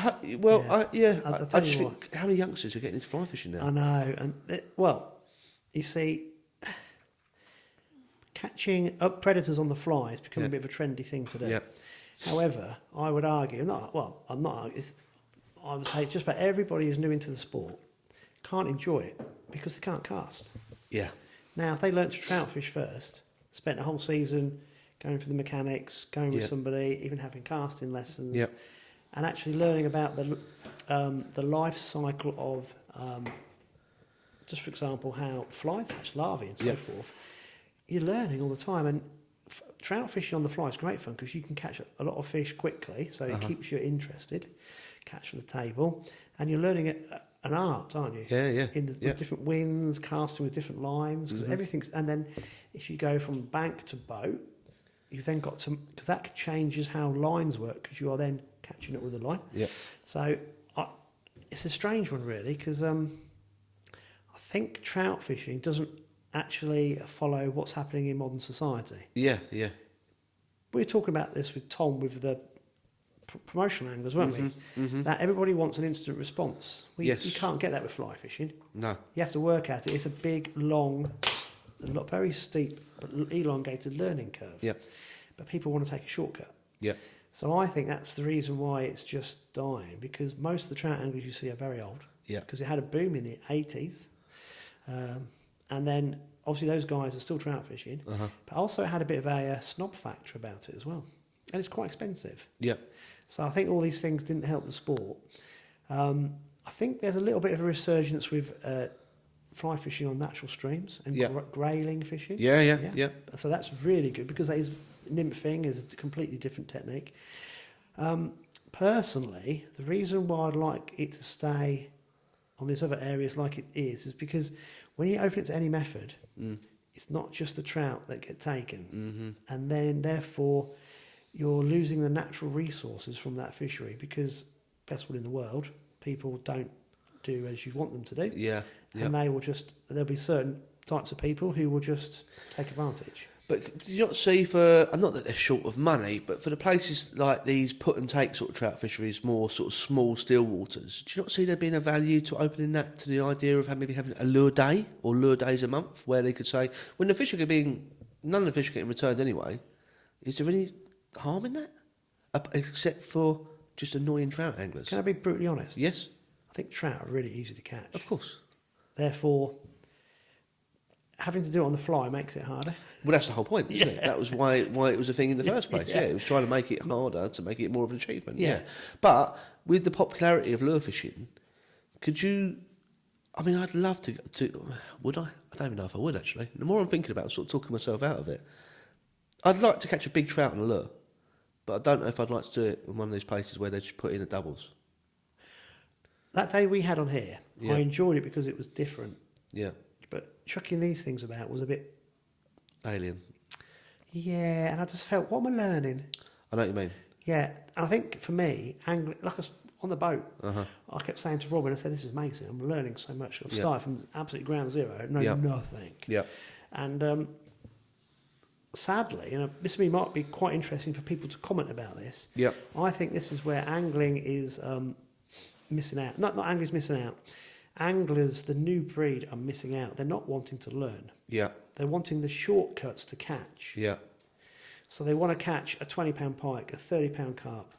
tell just you think, how many youngsters are getting into fly fishing now? I know, and you see, catching up predators on the fly has become a Yeah. bit of a trendy thing to do. Yeah. However, I would argue, I'm not arguing, I would say just about everybody who's new into the sport can't enjoy it because they can't cast. Yeah. Now, if they learnt to trout fish first, spent a whole season going through the mechanics, going with Yeah. somebody, even having casting lessons, Yeah. and actually learning about the life cycle of, just for example, how flies hatch larvae and so Yeah. forth, you're learning all the time. And trout fishing on the fly is great fun because you can catch a lot of fish quickly, so it keeps you interested. Catch for the table, and you're learning an art, aren't you? Yeah, yeah, With yeah. different winds, casting with different lines, because everything's. And then, if you go from bank to boat, you've then got to, because that changes how lines work, because you are then catching it with a line. Yeah. So it's a strange one, really, because I think trout fishing doesn't actually follow what's happening in modern society. Yeah. Yeah. We were talking about this with Tom with the promotional anglers, weren't we? That everybody wants an instant response. Yes. You can't get that with fly fishing. No. You have to work at it. It's a big, long, very steep but elongated learning curve. Yep. But people want to take a shortcut. Yep. So I think that's the reason why it's just dying, because most of the trout anglers you see are very old. Yeah. Because it had a boom in the 80s. And then obviously those guys are still trout fishing. But also it had a bit of a snob factor about it as well. And it's quite expensive. Yep. So I think all these things didn't help the sport. I think there's a little bit of a resurgence with fly fishing on natural streams and grayling fishing. Yeah. So that's really good, because that is nymphing is a completely different technique. Personally, the reason why I'd like it to stay on these other areas like it is because when you open it to any method, it's not just the trout that get taken. And then therefore you're losing the natural resources from that fishery, because best will in the world, people don't do as you want them to do. Yeah. And there'll be certain types of people who will just take advantage. But do you not see not that they're short of money, but for the places like these put and take sort of trout fisheries, more sort of small still waters, do you not see there being a value to opening that to the idea of maybe having a lure day or lure days a month, where they could say, when the fish are none of the fish are getting returned anyway, is there any harm in that? Except for just annoying trout anglers. Can I be brutally honest? Yes. I think trout are really easy to catch. Of course. Therefore, having to do it on the fly makes it harder. Well, that's the whole point, isn't it? That was why it was a thing in the first place. Yeah, it was trying to make it harder, to make it more of an achievement. Yeah. But with the popularity of lure fishing, could you... I mean, I'd love to... Would I? I don't even know if I would, actually. The more I'm thinking about it, sort of talking myself out of it, I'd like to catch a big trout on a lure, but I don't know if I'd like to do it in one of these places where they just put in the doubles. That day we had on here, Yeah. I enjoyed it because it was different. Yeah. But chucking these things about was a bit... Alien. Yeah, and I just felt, what am I learning? I know what you mean. Yeah, and I think for me, angling, on the boat, I kept saying to Robin, I said, this is amazing, I'm learning so much. I've started from absolutely ground zero, nothing. Yeah. And sadly, and this might be quite interesting for people to comment about this, I think this is where angling is missing out. Not anglers missing out. Anglers, the new breed, are missing out. They're not wanting to learn. Yeah. They're wanting the shortcuts to catch. Yeah. So they want to catch a £20 pike, a £30 carp,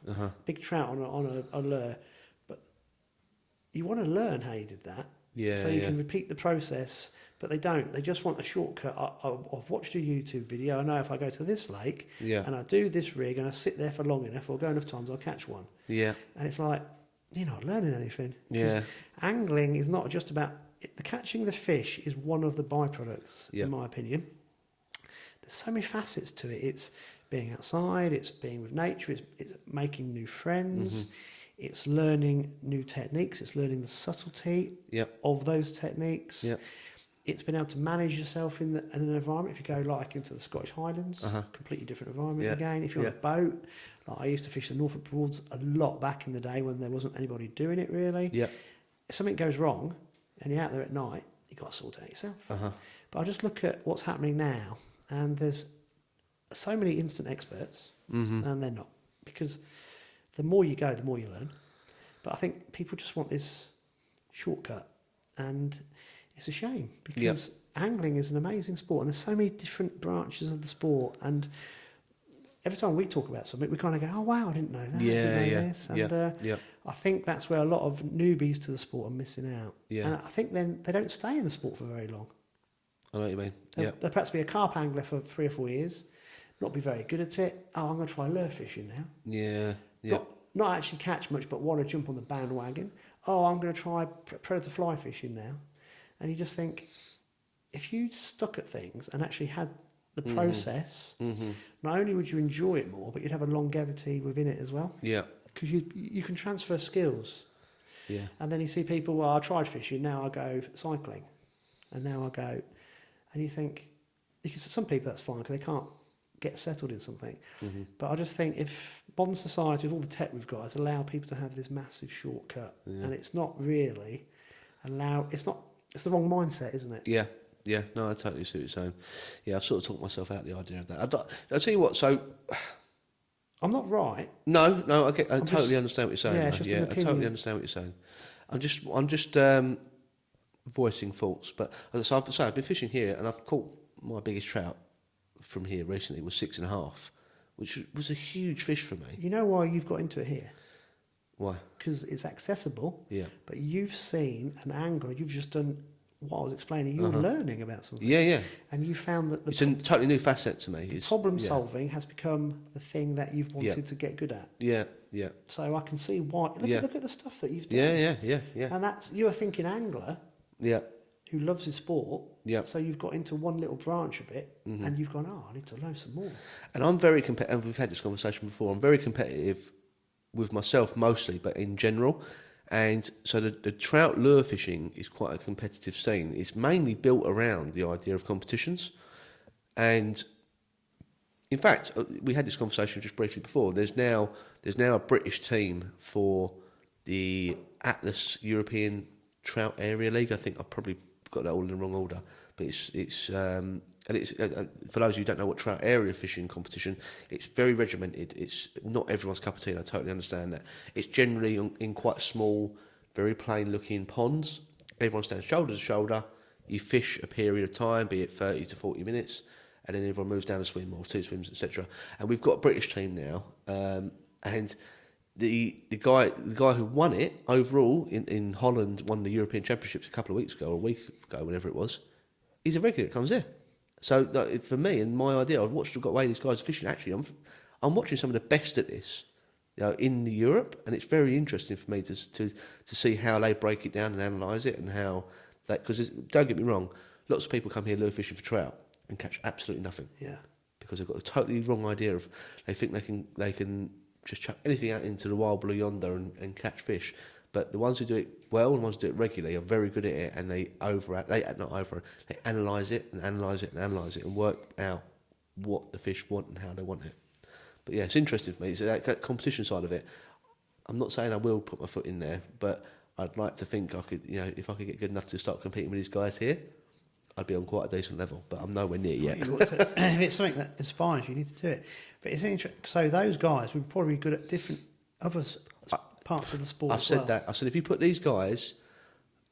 big trout on a lure. But you want to learn how you did that. Yeah. So you can repeat the process, but they don't. They just want a shortcut. I've watched a YouTube video. I know if I go to this lake and I do this rig and I sit there for long enough or go enough times, I'll catch one. Yeah. And it's like, you're not learning anything. Yeah. Angling is not just about... The catching the fish is one of the byproducts, in my opinion. There's so many facets to it. It's being outside, it's being with nature, it's making new friends, it's learning new techniques, it's learning the subtlety of those techniques. It's been able to manage yourself in an environment. If you go like into the Scottish Highlands, completely different environment again. If you're on a boat, like I used to fish the Norfolk Broads a lot back in the day when there wasn't anybody doing it really. If something goes wrong and you're out there at night, you've got to sort it out yourself. But I just look at what's happening now, and there's so many instant experts, and they're not. Because the more you go, the more you learn. But I think people just want this shortcut, and it's a shame, because angling is an amazing sport, and there's so many different branches of the sport, and every time we talk about something, we kind of go, oh wow, I didn't know that, I didn't know this. And I think that's where a lot of newbies to the sport are missing out. And I think then they don't stay in the sport for very long. I know what you mean. They'll perhaps be a carp angler for 3 or 4 years, not be very good at it. Oh, I'm going to try lure fishing now. Not actually catch much, but want to jump on the bandwagon. Oh, I'm going to try predator fly fishing now. And you just think, if you stuck at things and actually had the process, not only would you enjoy it more, but you'd have a longevity within it as well. Yeah. Because you can transfer skills. Yeah. And then you see people, well, I tried fishing, now I go cycling. And now I go... And you think... Because some people, that's fine, because they can't get settled in something. But I just think if modern society, with all the tech we've got, has allowed people to have this massive shortcut, and it's not really allowed... It's the wrong mindset, isn't it? Yeah. Yeah, no, I totally see what you're saying. Yeah, I've sort of talked myself out of the idea of that. I'll tell you what, so I'm not right. No, I totally just- understand what you're saying. yeah, though. it's just an I opinion. totally understand what you're saying. I'm just voicing thoughts. But as I say, I've been fishing here, and I've caught my biggest trout from here recently was 6.5, which was a huge fish for me. You know why you've got into it here? Why? Because it's accessible. Yeah. But you've seen an angler. You've just done what I was explaining. You're learning about something. Yeah. And you found that the It's a totally new facet to me. It's, problem solving has become the thing that you've wanted Yeah. to get good at. Yeah. So I can see why. Look at the stuff that you've done. Yeah. And that's you're thinking angler Yeah. who loves his sport. Yeah. So you've got into one little branch of it, and you've gone, I need to learn some more. And I'm very competitive. We've had this conversation before. I'm very competitive with myself mostly, but in general. And so the trout lure fishing is quite a competitive scene. It's mainly built around the idea of competitions. And in fact, we had this conversation just briefly before. There's now a British team for the Atlas European Trout Area League. I think I probably got that all in the wrong order, but it's for those who don't know what trout area fishing competition, it's very regimented. It's not everyone's cup of tea, and I totally understand that. It's generally in quite small, very plain looking ponds. Everyone stands shoulder to shoulder. You fish a period of time, be it 30 to 40 minutes, and then everyone moves down a swim or two swims, etc. And we've got a British team now, and the guy who won it overall in Holland, won the European Championships a couple of weeks ago, or a week ago, whenever it was. He's a regular that comes there. So for me and my idea, I've watched the way these guys are fishing. Actually, I'm watching some of the best at this, in Europe, and it's very interesting for me to see how they break it down and analyse it, and how that, because don't get me wrong, lots of people come here lure fishing for trout and catch absolutely nothing. Yeah. Because they've got a totally wrong idea of, they think they can just chuck anything out into the wild blue yonder and catch fish. But the ones who do it well, and the ones who do it regularly, are very good at it, and they analyse it and work out what the fish want and how they want it. But yeah, it's interesting for me. So that competition side of it, I'm not saying I will put my foot in there, but I'd like to think I could, if I could get good enough to start competing with these guys here, I'd be on quite a decent level, but I'm nowhere near yet. If it's something that inspires you, you need to do it. But it's interesting. So those guys would probably be good at different other parts of the sport. I've said that. I said if you put these guys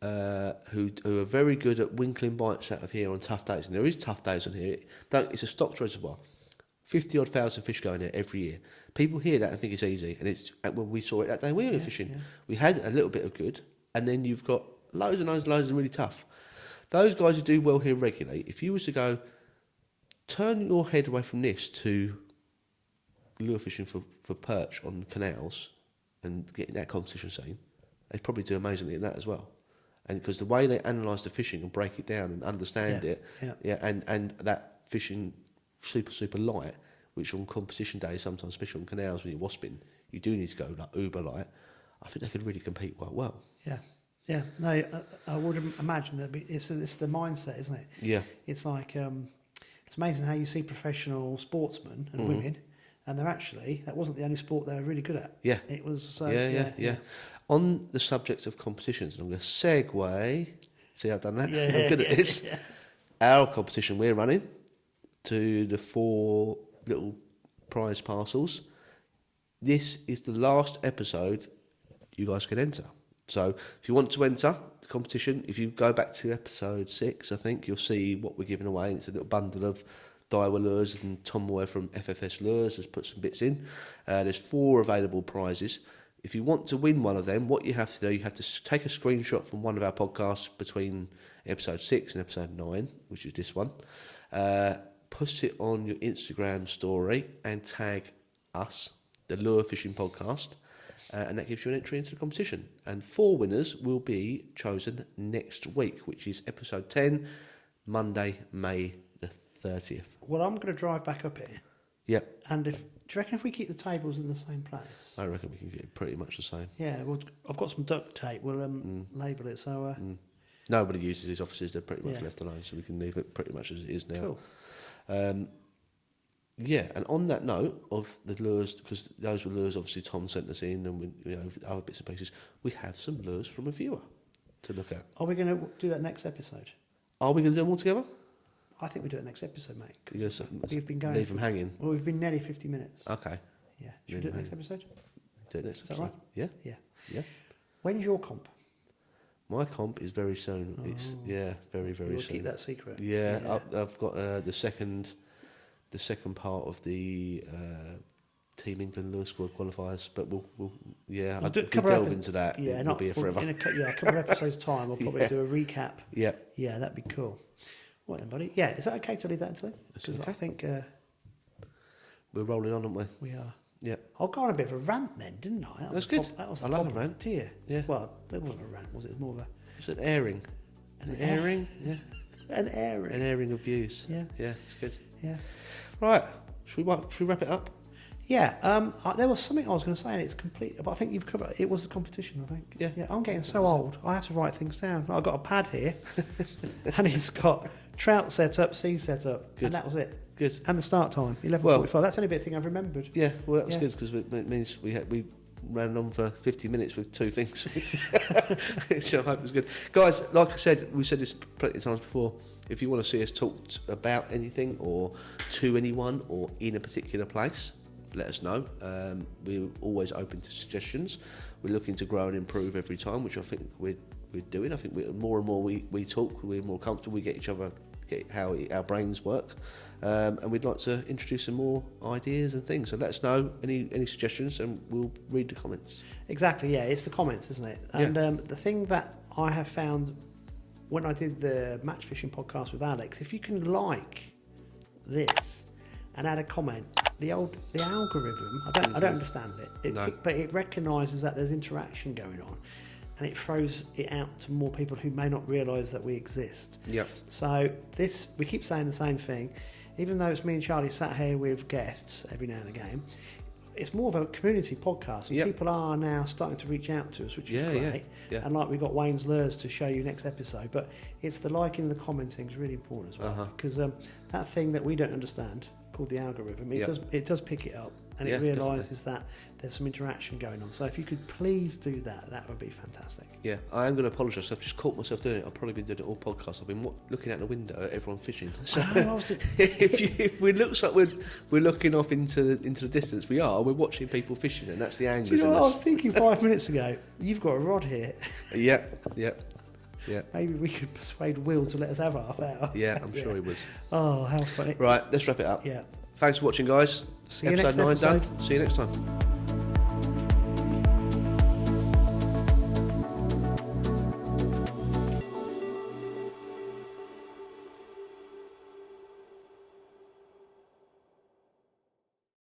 who are very good at winkling bites out of here on tough days, and there is tough days on here. It's a stocked reservoir, 50-odd thousand fish going there every year. People hear that and think it's easy, and it's when we saw it that day we were fishing. Yeah. We had a little bit of good, and then you've got loads of really tough. Those guys who do well here regularly, if you was to go, turn your head away from this to lure fishing for perch on canals and get in that competition scene, they'd probably do amazingly in that as well. And because the way they analyse the fishing and break it down and understand and that fishing super light, which on competition days, sometimes especially on canals when you're wasping, you do need to go like uber light. I think they could really compete quite well. Yeah. Yeah, no, I would imagine that it's the mindset, isn't it? Yeah. It's like, it's amazing how you see professional sportsmen and women, and that wasn't the only sport they were really good at. Yeah. It was. Yeah. On the subject of competitions, and I'm going to segue, see how I've done that? Yeah, I'm good at this. Yeah. Our competition we're running to the 4 little prize parcels. This is the last episode you guys can enter. So if you want to enter the competition, if you go back to episode 6, I think, you'll see what we're giving away. It's a little bundle of Daiwa lures, and Tom Moore from FFS Lures has put some bits in. There's 4 available prizes. If you want to win one of them, what you have to do, you have to take a screenshot from one of our podcasts between episode 6 and episode 9, which is this one. Put it on your Instagram story and tag us, the Lure Fishing Podcast. And that gives you an entry into the competition. And 4 winners will be chosen next week, which is episode 10, Monday, May the 30th. Well, I'm going to drive back up here. Yep. And do you reckon if we keep the tables in the same place? I reckon we can get it pretty much the same. Yeah, well, I've got some duct tape. We'll label it. So. Nobody uses these offices. They're pretty much left alone, so we can leave it pretty much as it is now. Cool. Yeah, and on that note of the lures, because those were lures obviously Tom sent us in, and other bits and pieces, we have some lures from a viewer to look at. Are we going to do that next episode? Are we going to do them all together? I think we do it next episode, mate. We've been going. Leave them hanging. Well, we've been nearly 50 minutes. Okay. Yeah. Should we do it next episode? Do it next Is that episode. right? Yeah. Yeah. Yeah. When's your comp? My comp is very soon. It's very We'll soon. keep that secret. Yeah, I've got the second part of the Team England lure squad qualifiers, but we'll I'll delve into that. Yeah, it'll be here forever. In a couple of episodes' time, we'll probably do a recap. Yeah. Yeah, that'd be cool. Right then, buddy. Yeah, is that okay to leave that until? Because okay. I think We're rolling on, aren't we? we are. Yeah. I'll go on a bit of a rant then, didn't I? That's good. That was I love a rant. To you? Yeah. Well, it wasn't a rant, was it? It was more of a... It's an airing. An airing? Yeah. An airing. An airing of views. Yeah. Yeah, it's good. Yeah. Right. Should we wrap it up? Yeah. There was something I was going to say, and it's complete. But I think you've covered. It was a competition, I think. Yeah. Yeah. I'm getting so old. I have to write things down. I've got a pad here, and it's got Trout set up, sea set up, Good. and that was it. Good. And the start time, 11:45. That's the only bit thing I've remembered. Yeah. Well, that was Yeah. good because it means we ran on for 50 minutes with two things, which I hope was good. Guys, like I said, we've said this plenty of times before. If you want to see us talk about anything or to anyone or in a particular place, let us know. We're always open to suggestions. We're looking to grow and improve every time, which I think we're doing. I think more and more we talk, we're more comfortable, we get each other, get how our brains work, and we'd like to introduce some more ideas and things. So let us know any suggestions, and we'll read the comments. Exactly. Yeah, it's the comments, isn't it? And the thing that I have found when I did the match fishing podcast with Alex, if you can like this and add a comment, the algorithm, I don't understand it. But it recognises that there's interaction going on, and it throws it out to more people who may not realise that we exist. Yeah. So we keep saying the same thing, even though it's me and Charlie sat here with guests every now and again. It's more of a community podcast. Yep. People are now starting to reach out to us, which is great. Yeah. And like we've got Wayne's Lures to show you next episode, but it's the liking and the commenting is really important as well, because that thing that we don't understand called the algorithm, it does pick it up, and it realises that there's some interaction going on. So if you could please do that, that would be fantastic. Yeah, I am going to apologise. I've just caught myself doing it. I've probably been doing it all podcast. I've been looking out the window at everyone fishing. So if we looks like we're looking off into the distance, we are. We're watching people fishing, and that's the angle. Do you know what I was thinking 5 minutes ago? You've got a rod here. Yeah. Maybe we could persuade Will to let us have half hour. Yeah, I'm sure he would. Oh, how funny. Right, let's wrap it up. Yeah. Thanks for watching, guys. See you next episode. Done. See you next time.